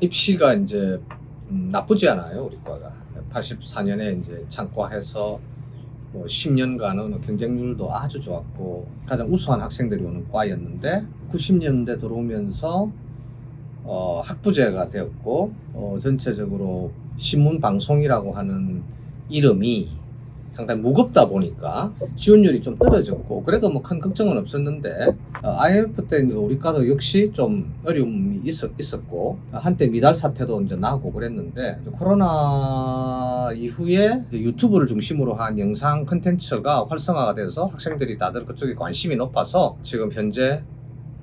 입시가 이제 나쁘지 않아요, 우리 과가. 84년에 이제 창과해서 뭐 10년간은 경쟁률도 아주 좋았고 가장 우수한 학생들이 오는 과였는데 90년대 들어오면서 학부제가 되었고 전체적으로 신문 방송이라고 하는 이름이 상당히 무겁다 보니까 지원율이 좀 떨어졌고 그래도 뭐 큰 걱정은 없었는데 IMF 때 이제 우리 과도 역시 좀 어려움이 있었고 한때 미달 사태도 이제 나고 그랬는데 코로나 이후에 유튜브를 중심으로 한 영상 콘텐츠가 활성화가 돼서 학생들이 다들 그쪽에 관심이 높아서 지금 현재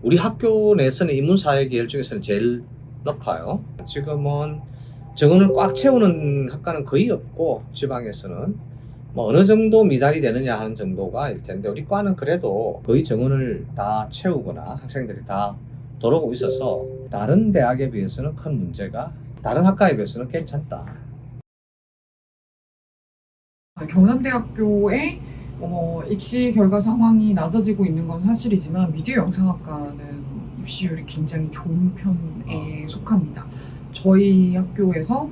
우리 학교 내에서는 인문사회 계열 중에서는 제일 높아요. 지금은 정원을 꽉 채우는 학과는 거의 없고 지방에서는 뭐 어느 정도 미달이 되느냐 하는 정도가 일 텐데 우리 과는 그래도 거의 정원을 다 채우거나 학생들이 다 들어오고 있어서 다른 대학에 비해서는 큰 문제가 다른 학과에 비해서는 괜찮다. 경남대학교의 입시 결과 상황이 낮아지고 있는 건 사실이지만 미디어 영상학과는 입시율이 굉장히 좋은 편에 속합니다. 저희 학교에서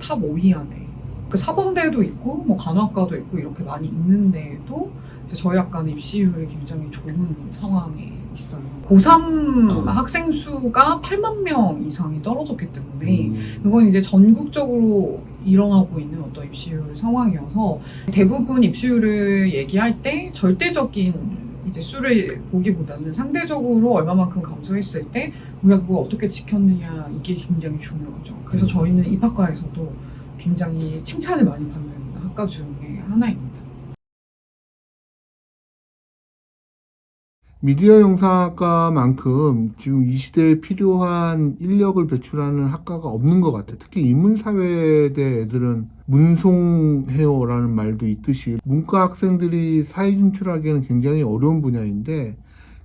탑 5위 안에 그 사범대도 있고 뭐 간호학과도 있고 이렇게 많이 있는데도 저희 학과는 입시율이 굉장히 좋은 상황에 있어요. 고3 학생 수가 8만 명 이상이 떨어졌기 때문에 이건 이제 전국적으로 일어나고 있는 어떤 입시율 상황이어서 대부분 입시율을 얘기할 때 절대적인 이제 수를 보기보다는 상대적으로 얼마만큼 감소했을 때 우리가 그걸 어떻게 지켰느냐 이게 굉장히 중요하죠. 그래서 저희는 입학과에서도 굉장히 칭찬을 많이 받는 학과 중에 하나입니다. 미디어 영상학과만큼 지금 이 시대에 필요한 인력을 배출하는 학과가 없는 것 같아요. 특히 인문사회대 애들은 문송해요라는 말도 있듯이 문과 학생들이 사회 진출하기에는 굉장히 어려운 분야인데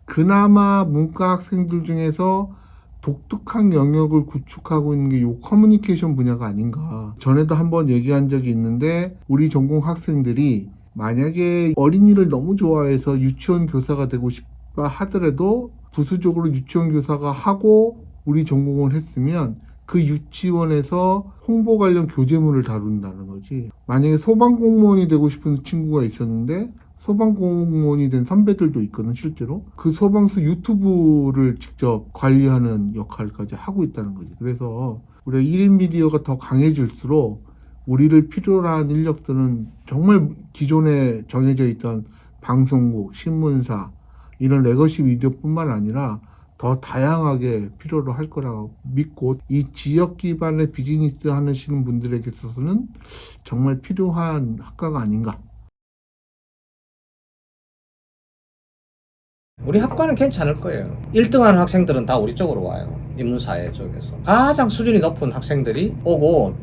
그나마 문과 학생들 중에서 독특한 영역을 구축하고 있는 게 이 커뮤니케이션 분야가 아닌가. 전에도 한번 얘기한 적이 있는데 우리 전공 학생들이 만약에 어린이를 너무 좋아해서 유치원 교사가 되고 싶다 하더라도 부수적으로 유치원 교사가 하고 우리 전공을 했으면 그 유치원에서 홍보 관련 교재물을 다룬다는 거지. 만약에 소방공무원이 되고 싶은 친구가 있었는데 소방공무원이 된 선배들도 있거든 실제로. 그 소방서 유튜브를 직접 관리하는 역할까지 하고 있다는 거지. 그래서 우리가 1인 미디어가 더 강해질수록 우리를 필요로 하는 인력들은 정말 기존에 정해져 있던 방송국, 신문사 이런 레거시 미디어뿐만 아니라 더 다양하게 필요로 할 거라고 믿고 이 지역 기반의 비즈니스 하시는 분들에게 있어서는 정말 필요한 학과가 아닌가. 우리 학과는 괜찮을 거예요. 1등하는 학생들은 다 우리 쪽으로 와요. 인문사회 쪽에서 가장 수준이 높은 학생들이 오고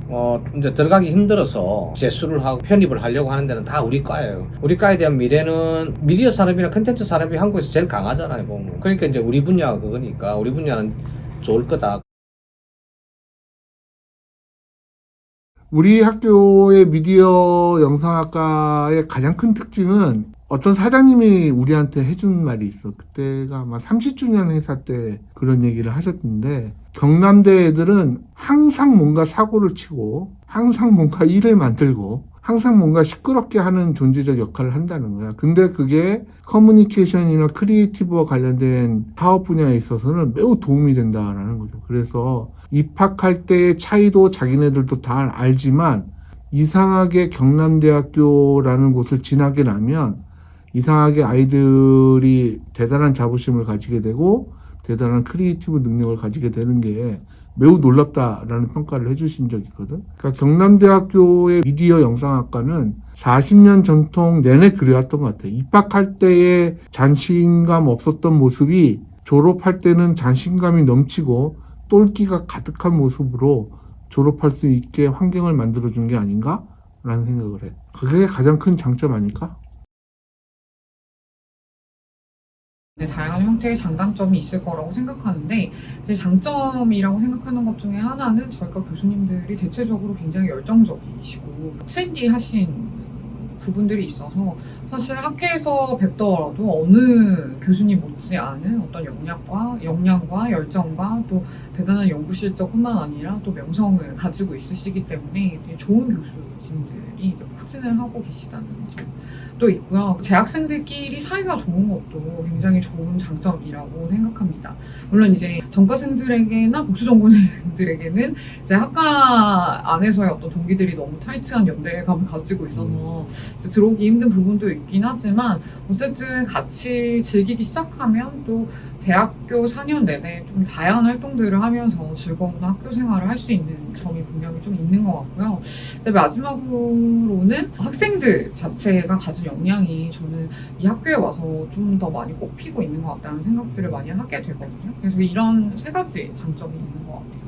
이제 들어가기 힘들어서 재수를 하고 편입을 하려고 하는 데는 다 우리 과예요. 우리 과에 대한 미래는 미디어 산업이나 컨텐츠 산업이 한국에서 제일 강하잖아요. 보면. 그러니까 이제 우리 분야가 그거니까 우리 분야는 좋을 거다. 우리 학교의 미디어 영상학과의 가장 큰 특징은 어떤 사장님이 우리한테 해준 말이 있어. 그때가 아마 30주년 행사 때 그런 얘기를 하셨는데 경남대 애들은 항상 뭔가 사고를 치고 항상 뭔가 일을 만들고 항상 뭔가 시끄럽게 하는 존재적 역할을 한다는 거야. 근데 그게 커뮤니케이션이나 크리에이티브와 관련된 사업 분야에 있어서는 매우 도움이 된다라는 거죠. 그래서 입학할 때의 차이도 자기네들도 다 알지만 이상하게 경남대학교라는 곳을 지나게 나면 이상하게 아이들이 대단한 자부심을 가지게 되고 대단한 크리에이티브 능력을 가지게 되는 게 매우 놀랍다라는 평가를 해주신 적이 있거든. 그러니까 경남대학교의 미디어 영상학과는 40년 전통 내내 그래왔던 것 같아요. 입학할 때의 자신감 없었던 모습이 졸업할 때는 자신감이 넘치고 똘끼가 가득한 모습으로 졸업할 수 있게 환경을 만들어준 게 아닌가라는 생각을 해. 그게 가장 큰 장점 아닐까? 다양한 형태의 장단점이 있을 거라고 생각하는데 제 장점이라고 생각하는 것 중에 하나는 저희가 교수님들이 대체적으로 굉장히 열정적이시고 트렌디하신 부분들이 있어서 사실 학회에서 뵙더라도 어느 교수님 못지않은 어떤 역량과 열정과 또 대단한 연구 실적뿐만 아니라 또 명성을 가지고 있으시기 때문에 되게 좋은 교수진들이 이제 포진을 하고 계시다는 점도 있고요. 재학생들끼리 사이가 좋은 것도 굉장히 좋은 장점이라고 생각합니다. 물론 이제 전과생들에게나 복수전공생들에게는 이제 학과 안에서의 어떤 동기들이 너무 타이트한 연대감을 가지고 있어서 이제 들어오기 힘든 부분도 있긴 하지만 어쨌든 같이 즐기기 시작하면 또 대학교 4년 내내 좀 다양한 활동들을 하면서 즐거운 학교 생활을 할 수 있는 점이 분명히 좀 있는 것 같고요. 근데 마지막으로는 학생들 자체가 가진 역량이 저는 이 학교에 와서 좀 더 많이 꼽히고 있는 것 같다는 생각들을 많이 하게 되거든요. 그래서 이런 세 가지 장점이 있는 것 같아요.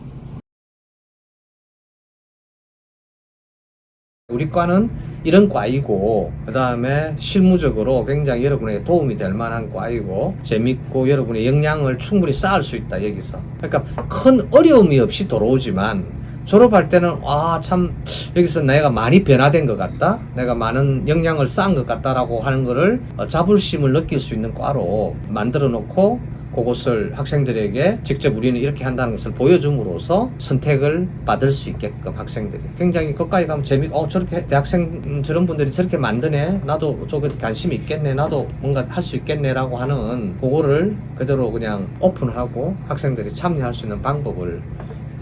우리 과는 이런 과이고 그 다음에 실무적으로 굉장히 여러분에게 도움이 될 만한 과이고 재밌고 여러분의 역량을 충분히 쌓을 수 있다 여기서. 그러니까 큰 어려움이 없이 돌아오지만 졸업할 때는 참 여기서 내가 많이 변화된 것 같다, 내가 많은 역량을 쌓은 것 같다라고 하는 거를 자부심을 느낄 수 있는 과로 만들어 놓고 그것을 학생들에게 직접 우리는 이렇게 한다는 것을 보여줌으로써 선택을 받을 수 있게끔 학생들이 굉장히 거기까지 가면 저렇게 대학생 저런 분들이 저렇게 만드네, 나도 저거 관심이 있겠네, 나도 뭔가 할 수 있겠네 라고 하는 그거를 그대로 그냥 오픈하고 학생들이 참여할 수 있는 방법을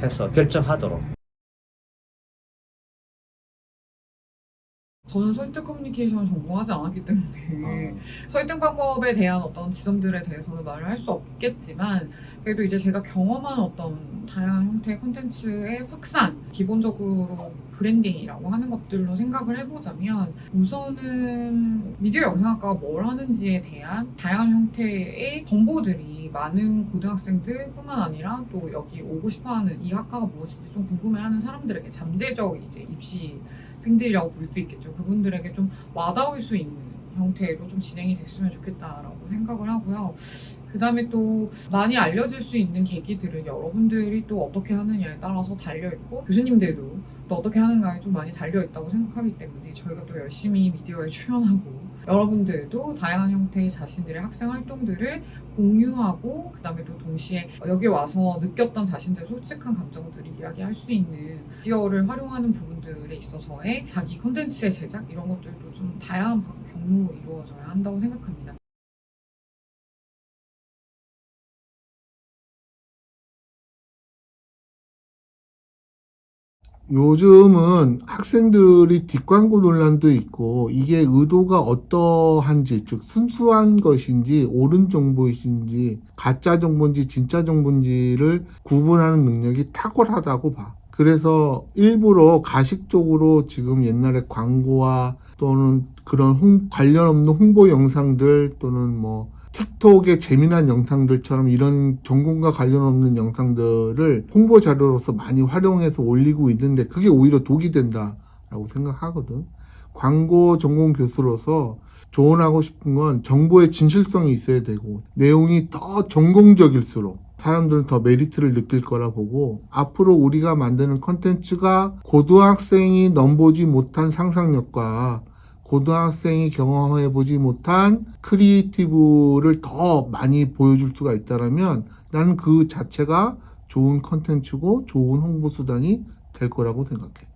해서 결정하도록. 저는 설득 커뮤니케이션 전공하지 않았기 때문에 설득 방법에 대한 어떤 지점들에 대해서는 말을 할 수 없겠지만 그래도 이제 제가 경험한 어떤 다양한 형태의 콘텐츠의 확산, 기본적으로 브랜딩이라고 하는 것들로 생각을 해보자면 우선은 미디어 영상학과가 뭘 하는지에 대한 다양한 형태의 정보들이 많은 고등학생들뿐만 아니라 또 여기 오고 싶어하는 이 학과가 무엇인지 좀 궁금해하는 사람들에게 잠재적 이제 입시생들이라고 볼 수 있겠죠. 그분들에게 좀 와닿을 수 있는 형태로 좀 진행이 됐으면 좋겠다라고 생각을 하고요. 그 다음에 또 많이 알려질 수 있는 계기들은 여러분들이 또 어떻게 하느냐에 따라서 달려있고 교수님들도 또 어떻게 하는가에 좀 많이 달려있다고 생각하기 때문에 저희가 또 열심히 미디어에 출연하고 여러분들도 다양한 형태의 자신들의 학생 활동들을 공유하고 그 다음에 또 동시에 여기 와서 느꼈던 자신들의 솔직한 감정들을 이야기할 수 있는 미디어를 활용하는 부분들에 있어서의 자기 콘텐츠의 제작 이런 것들도 좀 다양한 경로로 이루어져야 한다고 생각합니다. 요즘은 학생들이 뒷광고 논란도 있고 이게 의도가 어떠한지, 즉 순수한 것인지 옳은 정보이신지 가짜 정보인지 진짜 정보인지를 구분하는 능력이 탁월하다고 봐. 그래서 일부러 가식적으로 지금 옛날에 광고와 또는 그런 관련 없는 홍보 영상들 또는 뭐 틱톡의 재미난 영상들처럼 이런 전공과 관련 없는 영상들을 홍보 자료로서 많이 활용해서 올리고 있는데 그게 오히려 독이 된다라고 생각하거든. 광고 전공 교수로서 조언하고 싶은 건 정보의 진실성이 있어야 되고 내용이 더 전공적일수록 사람들은 더 메리트를 느낄 거라 보고 앞으로 우리가 만드는 컨텐츠가 고등학생이 넘보지 못한 상상력과 고등학생이 경험해보지 못한 크리에이티브를 더 많이 보여줄 수가 있다면 나는 그 자체가 좋은 컨텐츠고 좋은 홍보 수단이 될 거라고 생각해.